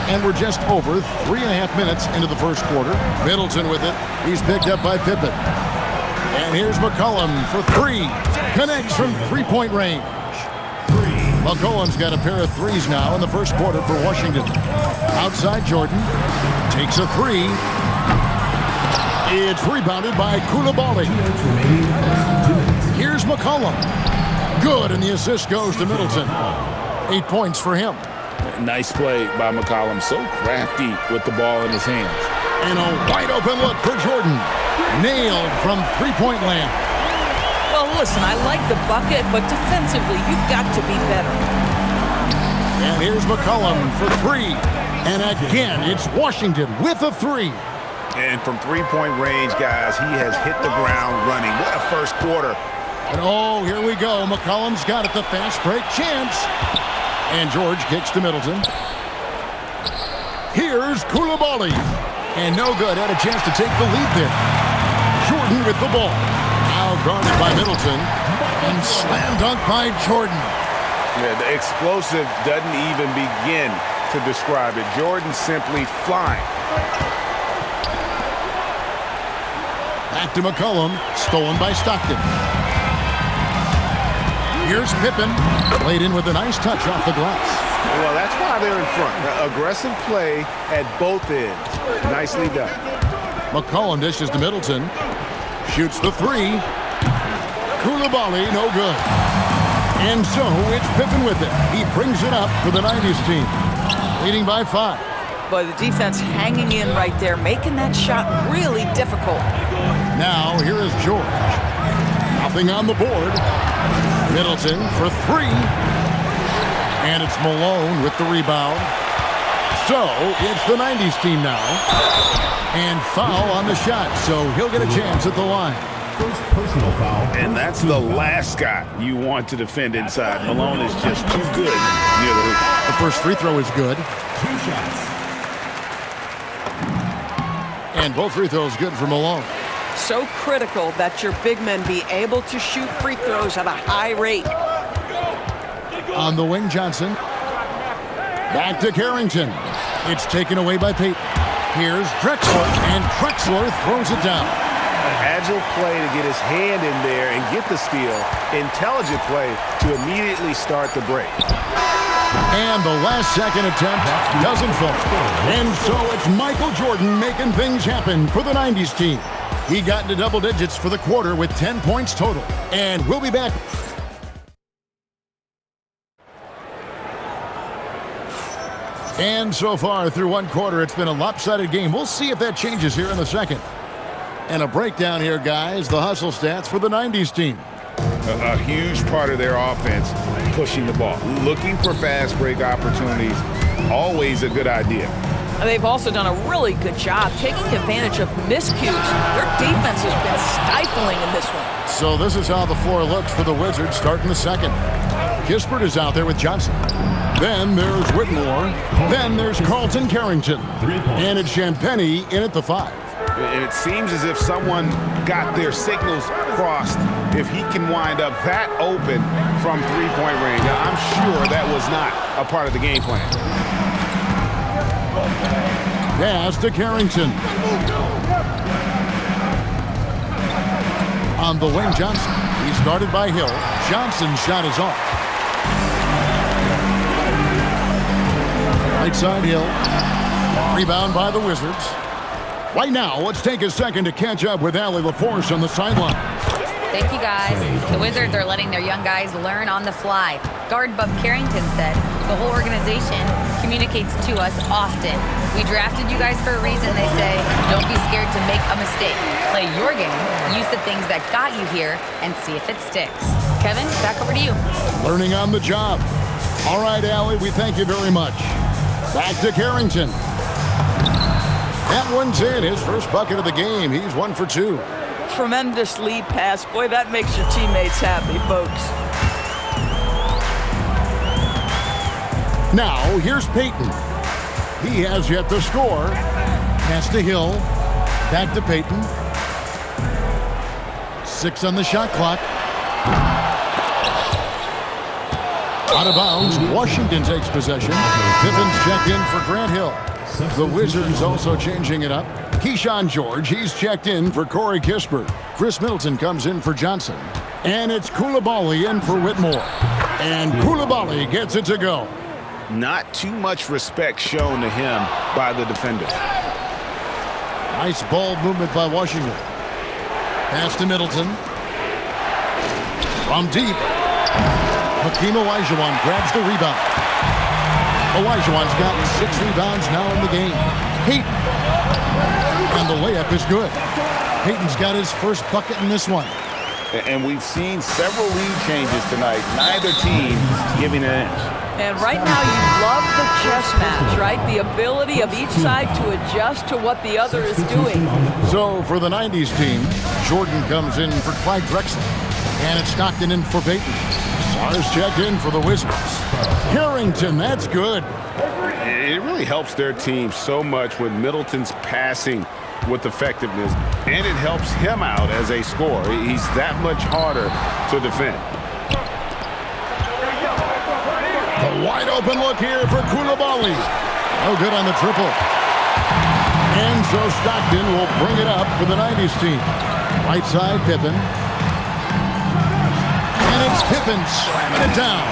And we're just over 3.5 minutes into the first quarter. Middleton with it. He's picked up by Pippen. And here's McCollum for three. Connects from three-point range. McCollum's got a pair of threes now in the first quarter for Washington. Outside Jordan. Takes a three. It's rebounded by Koulibaly. Here's McCollum. Good, and the assist goes to Middleton. 8 points for him. Nice play by McCollum. So crafty with the ball in his hands. And a wide open look for Jordan. Nailed from three-point land. Well, listen, I like the bucket, but defensively, you've got to be better. And here's McCollum for three. And again, it's Washington with a three. And from three-point range, guys, he has hit the ground running. What a first quarter. And oh, here we go. McCollum's got it, the fast break chance. And George kicks to Middleton. Here's Koulibaly. And no good. Had a chance to take the lead there. Jordan with the ball. Now guarded by Middleton. And slam dunk by Jordan. Yeah, the explosive doesn't even begin to describe it. Jordan simply flying. Back to McCollum. Stolen by Stockton. Here's Pippen. Played in with a nice touch off the glass. Well, that's why they're in front. Aggressive play at both ends. Nicely done. McCollum dishes to Middleton. Shoots the three. Koulibaly, no good. And so it's Pippen with it. He brings it up for the 90s team. Leading by 5. But the defense hanging in right there, making that shot really difficult. Now here is George. Nothing on the board. Middleton for three. And it's Malone with the rebound. So it's the 90s team now. And foul on the shot, so he'll get a chance at the line. First personal foul. And that's the last guy you want to defend inside. Malone is just too good near the hoop. The first free throw is good. 2 shots. And both free throws good for Malone. So critical that your big men be able to shoot free throws at a high rate. On the wing, Johnson. Back to Carrington. It's taken away by Payton. Here's Drexler, and Drexler throws it down. An agile play to get his hand in there and get the steal. Intelligent play to immediately start the break. And the last second attempt doesn't fall. And so it's Michael Jordan making things happen for the 90s team. He got into double digits for the quarter with 10 points total. And we'll be back. And so far through one quarter, it's been a lopsided game. We'll see if that changes here in the second. And a breakdown here, guys. The hustle stats for the 90s team. A huge part of their offense, pushing the ball. Looking for fast break opportunities, always a good idea. They've also done a really good job taking advantage of miscues. Their defense has been stifling in this one. So this is how the floor looks for the Wizards starting the second. Kispert is out there with Johnson. Then there's Whitmore. Then there's Carlton Carrington. And it's Champagnie in at the 5. It seems as if someone got their signals crossed if he can wind up that open from three-point range. Now, I'm sure that was not a part of the game plan. Pass to Carrington. On the wing, Johnson. He's guarded by Hill. Johnson's shot is off. Right side Hill. Rebound by the Wizards. Right now, let's take a second to catch up with Allie LaForce on the sideline. Thank you, guys. The Wizards are letting their young guys learn on the fly. Guard Bub Carrington said, the whole organization communicates to us often. We drafted you guys for a reason, they say. Don't be scared to make a mistake. Play your game, use the things that got you here, and see if it sticks. Kevin, back over to you. Learning on the job. All right, Allie, we thank you very much. Back to Carrington. That one's in. His first bucket of the game. He's 1 for 2. Tremendous lead pass. Boy, that makes your teammates happy, folks. Now, here's Payton. He has yet to score. Pass to Hill. Back to Payton. 6 on the shot clock. Out of bounds, Washington takes possession. Pippen's checked in for Grant Hill. The Wizards also changing it up. Keyshawn George, he's checked in for Corey Kispert. Chris Middleton comes in for Johnson. And it's Koulibaly in for Whitmore. And Koulibaly gets it to go. Not too much respect shown to him by the defenders. Nice ball movement by Washington. Pass to Middleton. From deep. Hakeem Olajuwon grabs the rebound. Olajuwon's got 6 rebounds now in the game. Payton. And the layup is good. Payton's got his first bucket in this one. And we've seen several lead changes tonight. Neither team giving an inch. And right now you love the chess match, right? The ability of each side to adjust to what the other is doing. So for the 90s team, Jordan comes in for Clyde Drexler. And it's Stockton in for Payton. Stars checked in for the Wizards. Harrington, that's good. It really helps their team so much with Middleton's passing with effectiveness, and it helps him out as a scorer. He's that much harder to defend. A wide open look here for Koulibaly. No good on the triple. And so Stockton will bring it up for the 90s team. Right side, Pippen. And it's Pippen slamming it down.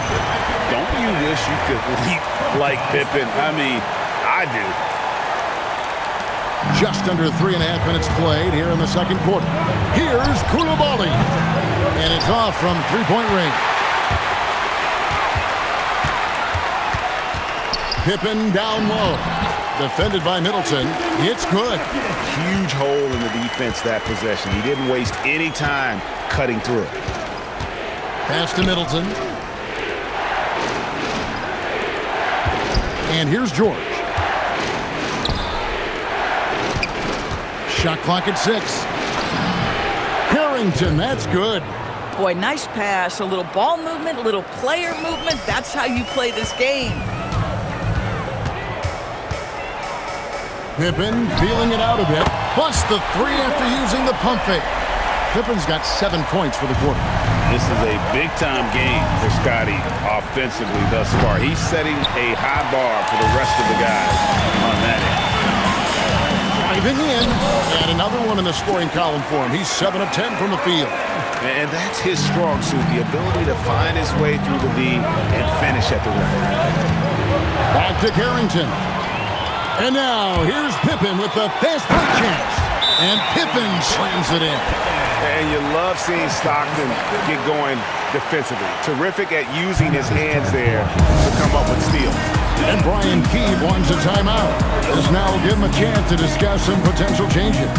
Don't you wish you could leap like Pippen? I mean, I do. Just under 3.5 minutes played here in the second quarter. Here's Koulibaly. And it's off from three-point range. Pippen down low. Defended by Middleton. It's good. Huge hole in the defense that possession. He didn't waste any time cutting through. Pass to Middleton. And here's George. Shot clock at 6. Harrington, that's good. Boy, nice pass. A little ball movement, a little player movement. That's how you play this game. Pippen feeling it out a bit. Busts the 3 after using the pump fake. Pippen's got 7 points for the quarter. This is a big-time game for Scotty offensively thus far. He's setting a high bar for the rest of the guys on that end. Driving in, and another one in the scoring column for him. He's 7 of 10 from the field. And that's his strong suit, the ability to find his way through the D and finish at the rim. Back to Harrington. And now, here's Pippen with the fast break chance. And Pippen slams it in. And you love seeing Stockton get going defensively. Terrific at using his hands there to come up with steals. And Brian Keeve wants a timeout. This now will give him a chance to discuss some potential changes.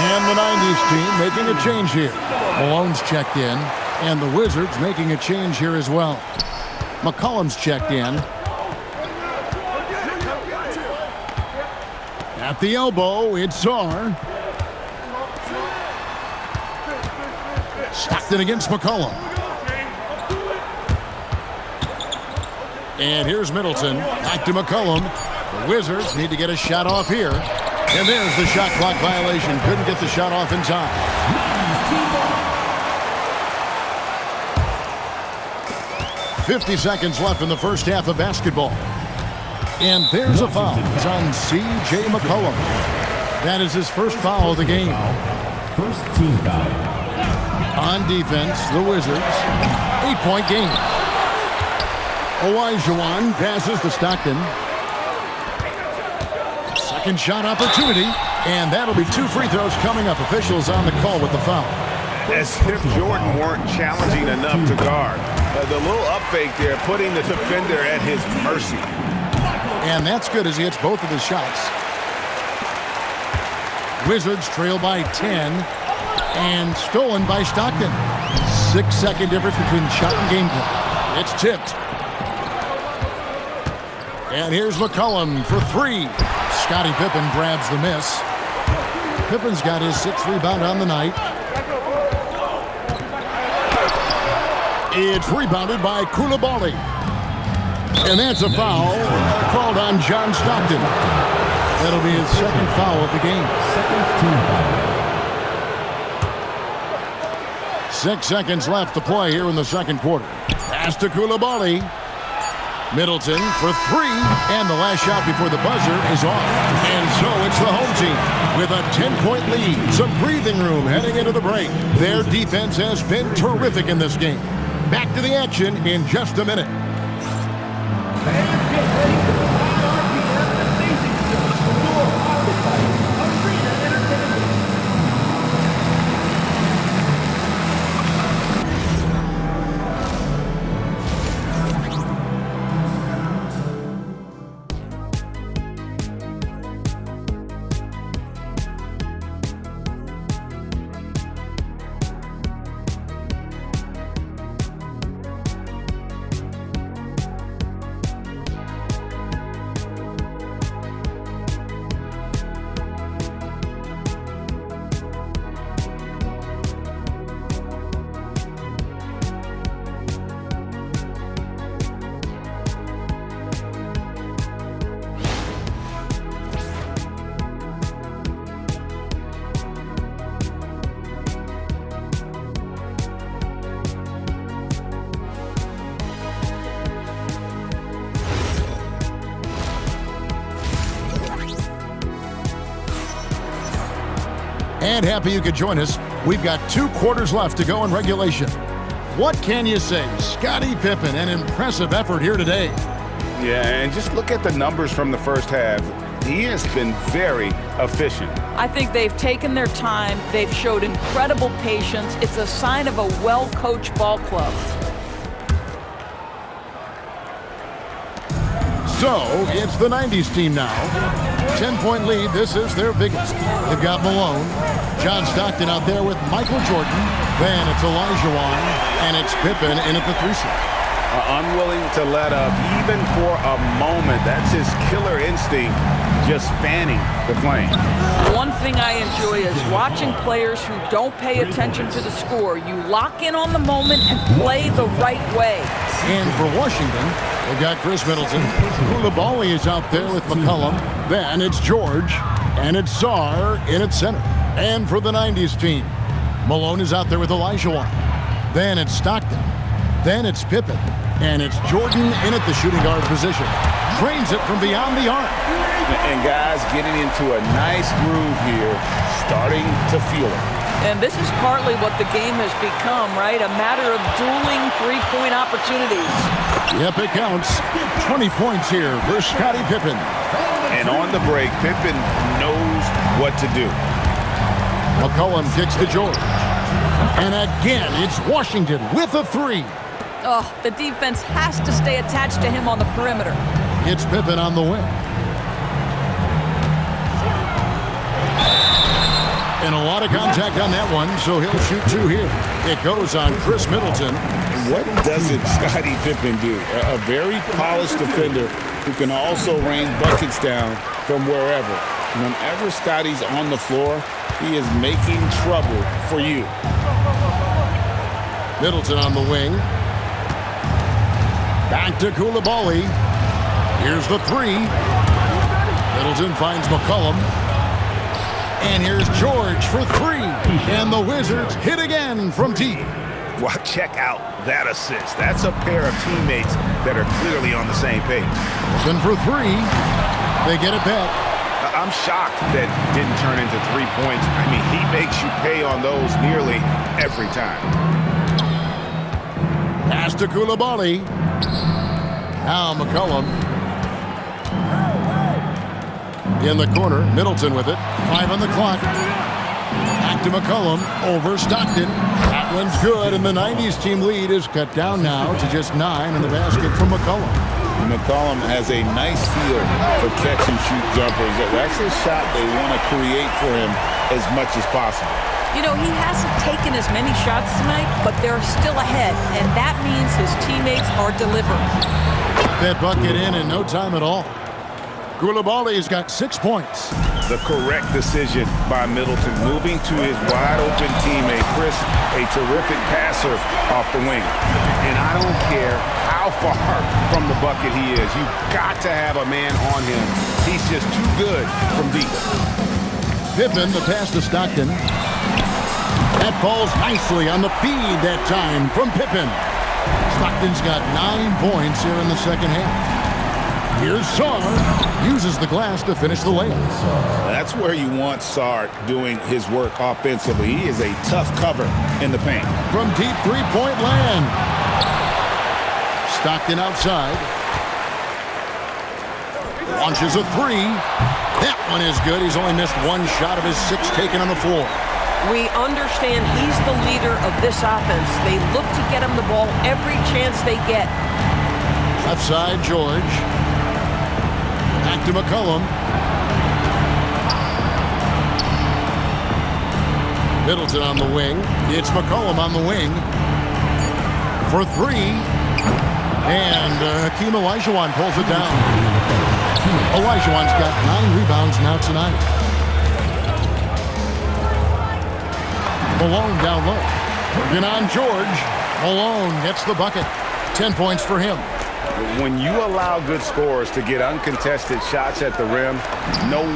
And the 90s team making a change here. Malone's checked in, and the Wizards making a change here as well. McCollum's checked in. At the elbow, it's Czar. Stockton against McCollum. And here's Middleton. Back to McCollum. The Wizards need to get a shot off here. And there's the shot clock violation. Couldn't get the shot off in time. "50 seconds left in the first half of basketball. And there's a foul. It's on C.J. McCollum. That is his first foul of the game. First team foul. On defense, the Wizards. 8-point game. Olajuwon passes to Stockton. Second shot opportunity. And that'll be 2 free throws coming up. Officials on the call with the foul. As if Jordan weren't challenging enough to guard. The little up fake there, putting the defender at his mercy. And that's good as he hits both of his shots. Wizards trail by 10. And stolen by Stockton. 6-second difference between shot and game clock. It's tipped. And here's McCollum for 3. Scottie Pippen grabs the miss. Pippen's got his 6th rebound on the night. It's rebounded by Koulibaly. And that's a foul called on John Stockton. That'll be his 2nd foul of the game. Second team foul. 6 seconds left to play here in the second quarter. Pass to Koulibaly. Middleton for three, and the last shot before the buzzer is off. And so it's the home team with a 10-point lead. Some breathing room heading into the break. Their defense has been terrific in this game. Back to the action in just a minute. And happy you could join us. We've got 2 quarters left to go in regulation. What can you say? Scottie Pippen, an impressive effort here today. Yeah, and just look at the numbers from the first half. He has been very efficient. I think they've taken their time. They've showed incredible patience. It's a sign of a well-coached ball club. So, it's the 90s team now. 10-point lead. This is their biggest. They've got Malone. John Stockton out there with Michael Jordan. Then it's Olajuwon. And it's Pippen in at the 3 slot. Unwilling to let up even for a moment. That's his killer instinct, just fanning the flame. One thing I enjoy is watching players who don't pay attention to the score. You lock in on the moment and play the right way. And for Washington, they've got Chris Middleton. Koulibaly is out there with McCollum. Then it's George. And it's Sarr in at center. And for the 90s team, Malone is out there with Olajuwon. Then it's Stockton. Then it's Pippen. And it's Jordan in at the shooting guard position. Drains it from beyond the arc. And guys getting into a nice groove here, starting to feel it. And this is partly what the game has become, right? A matter of dueling three-point opportunities. Yep, it counts. 20 points here for Scottie Pippen. And on the break, Pippen knows what to do. McCollum kicks to George. And again, it's Washington with a 3. Oh, the defense has to stay attached to him on the perimeter. It's Pippen on the wing. And a lot of contact on that one, so he'll shoot 2 here. It goes on Chris Middleton. What doesn't Scottie Pippen do? A very polished defender who can also rain buckets down from wherever. Whenever Scottie's on the floor, he is making trouble for you. Middleton on the wing. Back to Koulibaly. Here's the 3. Middleton finds McCollum. And here's George for 3. And the Wizards hit again from deep. Well, check out that assist. That's a pair of teammates that are clearly on the same page. Then for 3. They get it back. I'm shocked that didn't turn into 3 points. I mean, he makes you pay on those nearly every time. Pass to Koulibaly. Now McCollum. In the corner, Middleton with it. 5 on the clock. Back to McCollum. Over Stockton. That one's good, and the 90s team lead is cut down now to just 9 in the basket from McCollum. McCollum has a nice feel for catch-and-shoot jumpers. That's a shot they want to create for him as much as possible. You know, he hasn't taken as many shots tonight, but they're still ahead, and that means his teammates are delivering. That bucket in no time at all. Koulibaly's got 6 points. The correct decision by Middleton, moving to his wide-open teammate. Chris, a terrific passer off the wing. And I don't care how far from the bucket he is. You've got to have a man on him. He's just too good from deep. Pippen, the pass to Stockton. That falls nicely on the feed that time from Pippen. Stockton's got 9 points here in the second half. Here's Sarr. Uses the glass to finish the layup. That's where you want Sarr doing his work offensively. He is a tough cover in the paint. From deep three-point land. Stockton outside. Launches a three. That one is good. He's only missed one shot of his 6 taken on the floor. We understand he's the leader of this offense. They look to get him the ball every chance they get. Left side, George. Back to McCollum. Middleton on the wing. It's McCollum on the wing. For 3. And Hakeem Olajuwon pulls it down. Olajuwon's got 9 rebounds now tonight. Malone down low. Working on George. Malone gets the bucket. 10 points for him. When you allow good scorers to get uncontested shots at the rim, no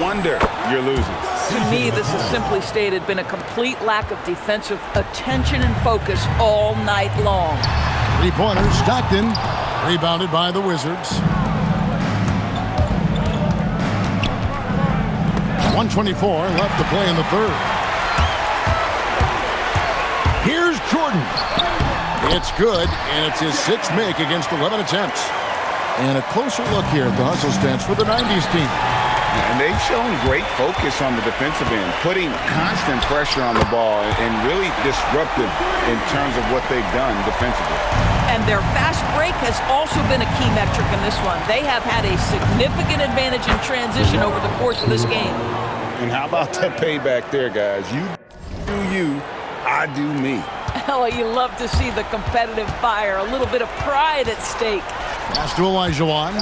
wonder you're losing. To me, this has simply stated been a complete lack of defensive attention and focus all night long. 3-pointer, Stockton. Rebounded by the Wizards. 1:24 left to play in the third. Here's Jordan. It's good, and it's his 6th make against 11 attempts. And a closer look here at the hustle stats for the 90s team. And they've shown great focus on the defensive end, putting constant pressure on the ball and really disruptive in terms of what they've done defensively. And their fast break has also been a key metric in this one. They have had a significant advantage in transition over the course of this game. And how about that payback there, guys? You do you, I do me. Oh, you love to see the competitive fire, a little bit of pride at stake. Pass to Olajuwon.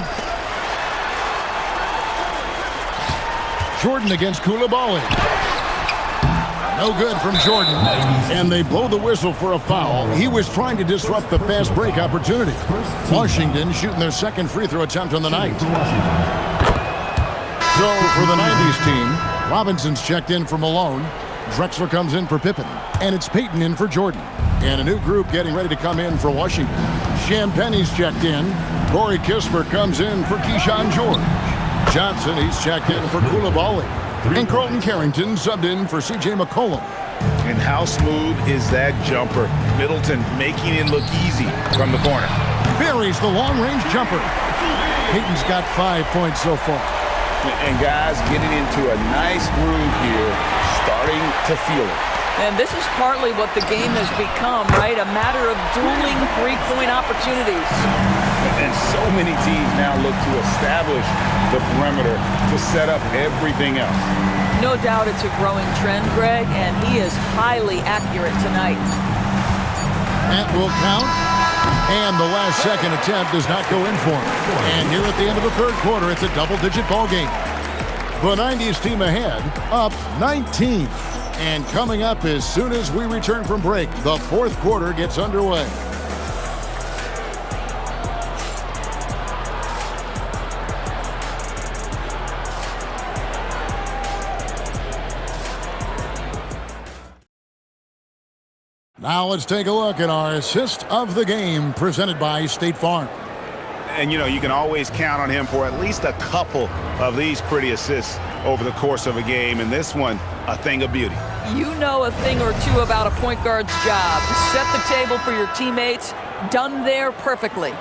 Jordan against Koulibaly. No good from Jordan. And they blow the whistle for a foul. He was trying to disrupt the fast break opportunity. Washington shooting their 2nd free throw attempt on the night. So for the 90s team, Robinson's checked in for Malone. Drexler comes in for Pippen. And it's Payton in for Jordan. And a new group getting ready to come in for Washington. Champagne's checked in. Corey Kispert comes in for Keyshawn George. Johnson, he's checked in for Koulibaly. And Carlton Carrington subbed in for C.J. McCollum. And how smooth is that jumper? Middleton making it look easy from the corner. Buries the long-range jumper. Payton's got 5 points so far. And guys getting into a nice groove here, starting to feel it. And this is partly what the game has become, right? A matter of dueling three-point opportunities. And so many teams now look to establish the perimeter to set up everything else. No doubt it's a growing trend, Greg, and he is highly accurate tonight. That will count. And the last second attempt does not go in for him. And here at the end of the third quarter, it's a double-digit ball game. The 90s team ahead, up 19. And coming up as soon as we return from break, the fourth quarter gets underway. Now let's take a look at our assist of the game presented by State Farm. And, you know, you can always count on him for at least a couple of these pretty assists over the course of a game. And this one, a thing of beauty. You know a thing or two about a point guard's job. Set the table for your teammates. Done there perfectly.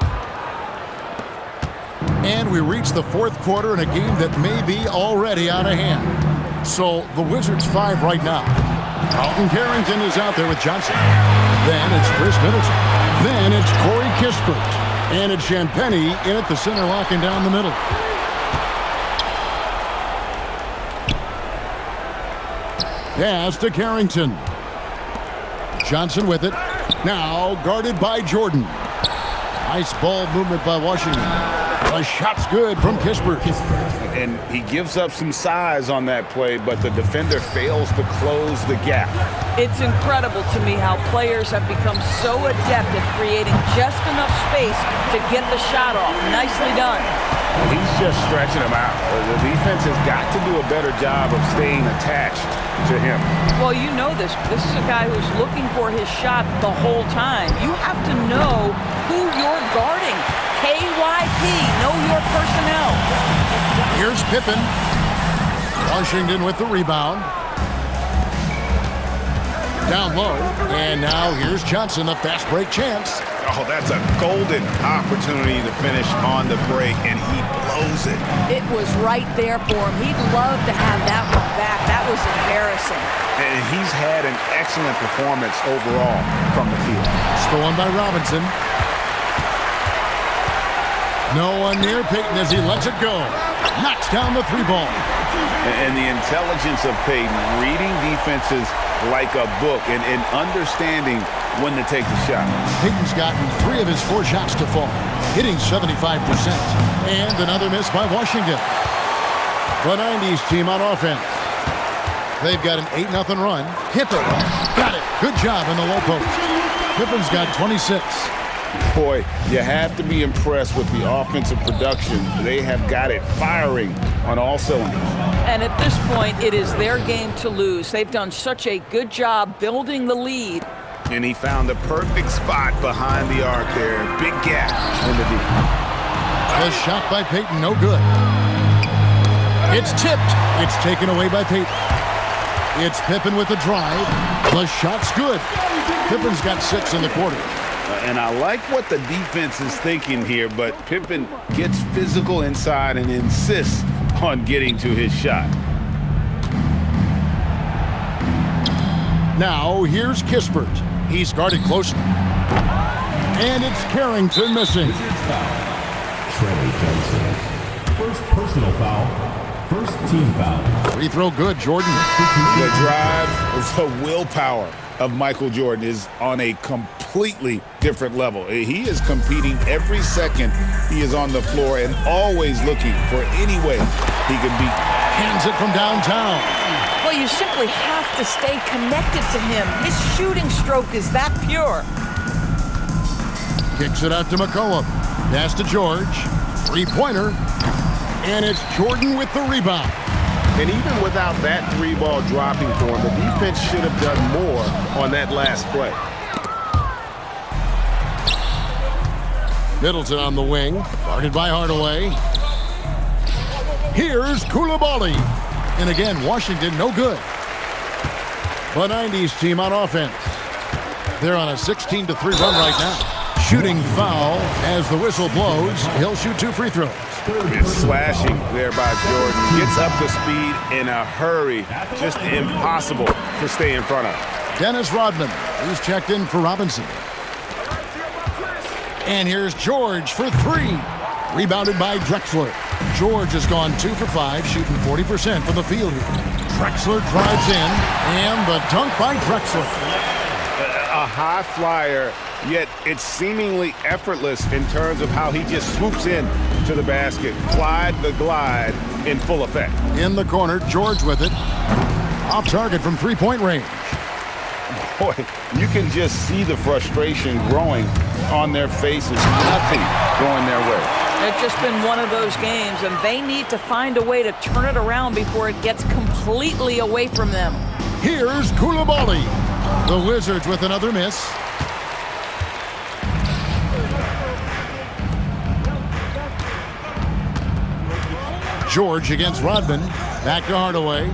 And we reach the fourth quarter in a game that may be already out of hand. So the Wizards 5 right now. Carlton Carrington is out there with Johnson. Then it's Chris Middleton. Then it's Corey Kispert. And it's Champagnie in at the center, locking down the middle. Pass to Carrington. Johnson with it. Now guarded by Jordan. Nice ball movement by Washington. The shot's good from Kispert. And he gives up some size on that play, but the defender fails to close the gap. It's incredible to me how players have become so adept at creating just enough space to get the shot off. Nicely done. He's just stretching him out. The defense has got to do a better job of staying attached to him. Well, you know this. This is a guy who's looking for his shot the whole time. You have to know who you're guarding. KYP, know your personnel. Here's Pippen. Washington with the rebound. Down low. And now here's Johnson, a fast break chance. Oh, that's a golden opportunity to finish on the break, and he blows it. It was right there for him. He'd love to have that one back. That was embarrassing. And he's had an excellent performance overall from the field. Stolen by Robinson. No one near Payton as he lets it go. Knocks down the three ball. And the intelligence of Payton, reading defenses like a book and understanding when to take the shot. Payton's gotten 3 of his 4 shots to fall, hitting 75%. And another miss by Washington. The 90s team on offense. They've got an 8-0 run. Pippen got it. Good job in the low post. Pippen's got 26. Boy, you have to be impressed with the offensive production. They have got it firing on all cylinders. And at this point, it is their game to lose. They've done such a good job building the lead. And he found the perfect spot behind the arc there. Big gap in the deep. The shot by Payton, no good. It's tipped. It's taken away by Payton. It's Pippen with the drive. The shot's good. Pippen's got 6 in the quarter. And I like what the defense is thinking here, but Pippen gets physical inside and insists on getting to his shot. Now here's Kispert. He's guarded closely. And it's Carrington missing. Wizards foul. Trey Johnson. First personal foul. First team foul. Free throw good, Jordan. The drive, the willpower of Michael Jordan is on a completely different level. He is competing every second he is on the floor and always looking for any way he can beat. Hands it from downtown. Well, you simply have to stay connected to him. His shooting stroke is that pure. Kicks it out to McCollum. Pass to George. 3-pointer. And it's Jordan with the rebound. And even without that 3-ball dropping for him, the defense should have done more on that last play. Middleton on the wing, guarded by Hardaway. Here's Koulibaly. And again, Washington no good. The 90s team on offense. They're on a 16-3 run right now. shooting foul. As the whistle blows, he'll shoot 2 free throws. It's slashing there by Jordan. Gets up to speed in a hurry. Just impossible to stay in front of. Dennis Rodman, who's checked in for Robinson. And here's George for 3. Rebounded by Drexler. George has gone 2 for 5, shooting 40% from the field here. Drexler drives in, and the dunk by Drexler. A high flyer, yet it's seemingly effortless in terms of how he just swoops in to the basket. Clyde the glide in full effect. In the corner, George with it. Off target from 3-point range. Boy, you can just see the frustration growing on their faces. Nothing going their way. It's just been one of those games, and they need to find a way to turn it around before it gets completely away from them. Here's Koulibaly. The Wizards with another miss. George against Rodman. Back to Hardaway.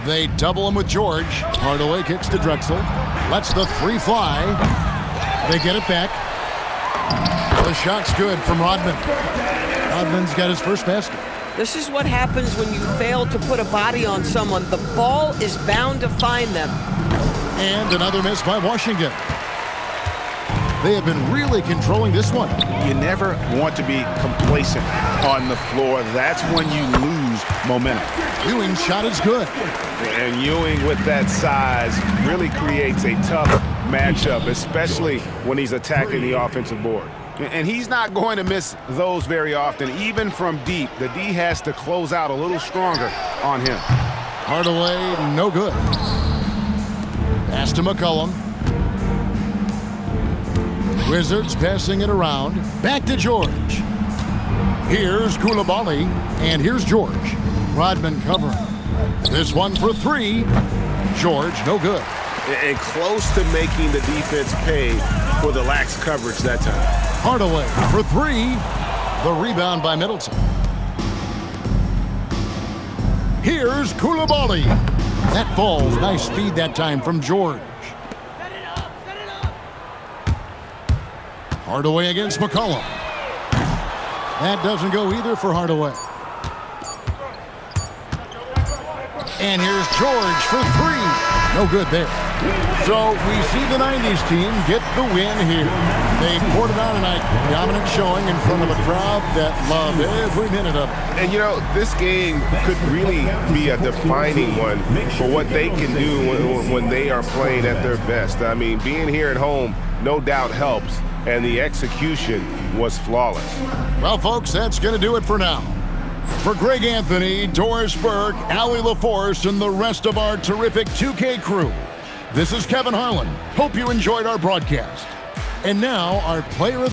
They double him with George. Hardaway kicks to Drexler. Lets the 3 fly. They get it back. The shot's good from Rodman. Rodman's got his first basket. This is what happens when you fail to put a body on someone. The ball is bound to find them. And another miss by Washington. They have been really controlling this one. You never want to be complacent on the floor. That's when you lose momentum. Ewing's shot is good. And Ewing with that size really creates a tough matchup, especially when he's attacking the offensive board. And he's not going to miss those very often. Even from deep, the D has to close out a little stronger on him. Hardaway, no good. Pass to McCollum. Wizards passing it around. Back to George. Here's Koulibaly, and here's George. Rodman covering. This one for 3. George, no good. And close to making the defense pay for the lax coverage that time. Hardaway for 3. The rebound by Middleton. Here's Koulibaly. That falls. Nice feed that time from George. Hardaway against McCollum. That doesn't go either for Hardaway. And here's George for 3. No good there. So we see the 90s team get the win here. They poured it on tonight. Dominant showing in front of a crowd that loved every minute of it. And, you know, this game could really be a defining one for what they can do when they are playing at their best. I mean, being here at home no doubt helps, and the execution was flawless. Well, folks, that's going to do it for now. For Greg Anthony, Doris Burke, Allie LaForce, and the rest of our terrific 2K crew, this is Kevin Harlan. Hope you enjoyed our broadcast. And now, our player of